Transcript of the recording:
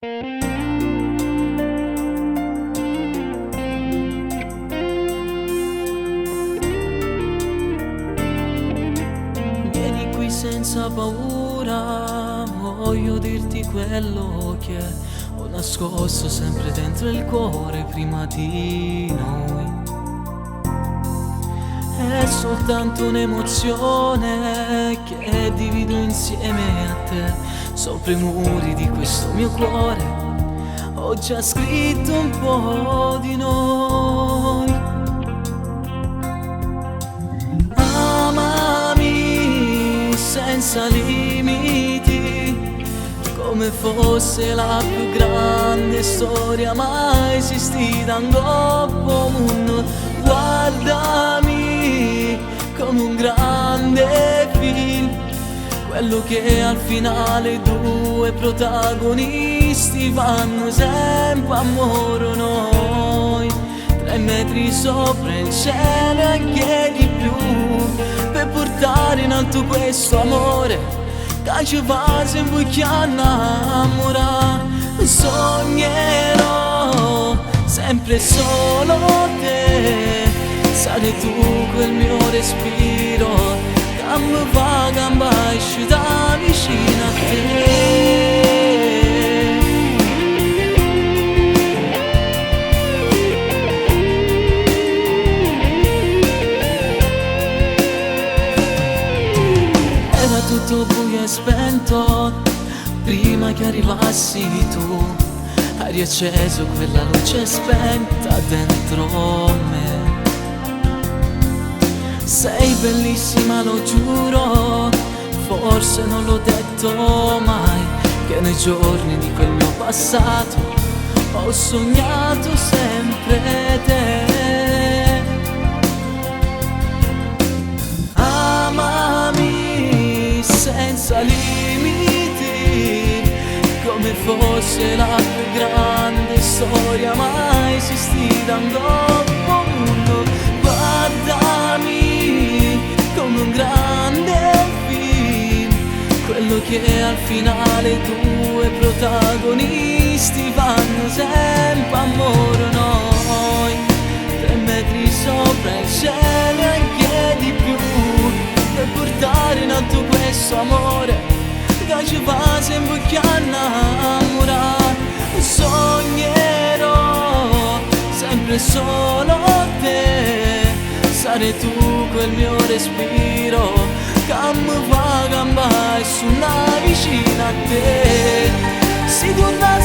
Vieni qui senza paura, voglio dirti quello che ho nascosto sempre dentro il cuore prima di noi. È soltanto un'emozione che divido insieme a te. Sopra i muri di questo mio cuore ho già scritto un po' di noi. Amami senza limiti, come fosse la più grande storia mai esistita in dopo mondo. Guardami come un grande film, quello che al finale due protagonisti vanno sempre a moro noi. 3 metri sopra il cielo e anche di più, per portare in alto questo amore che ci fa sempre innamorare. Sognerò sempre solo te, sarai tu quel mio respiro che mi fa gamba esci da vicino a te. Era tutto buio e spento prima che arrivassi tu, hai riacceso quella luce spenta dentro me. Sei bellissima, lo giuro, forse non l'ho detto mai, che nei giorni di quel mio passato ho sognato sempre te. Amami senza limiti, come fosse la più grande storia mai esistita in dopo mondo. Guardami come un grande film, quello che al finale due protagonisti vanno sempre a moro noi. 3 metri sopra il cielo e anche di più, per portare in alto questo amore che ci fa sempre innamorare. Sognerò sempre solo te, sarai tu quel mio respiro che mi fa gamba e suona vicino a te. Si torna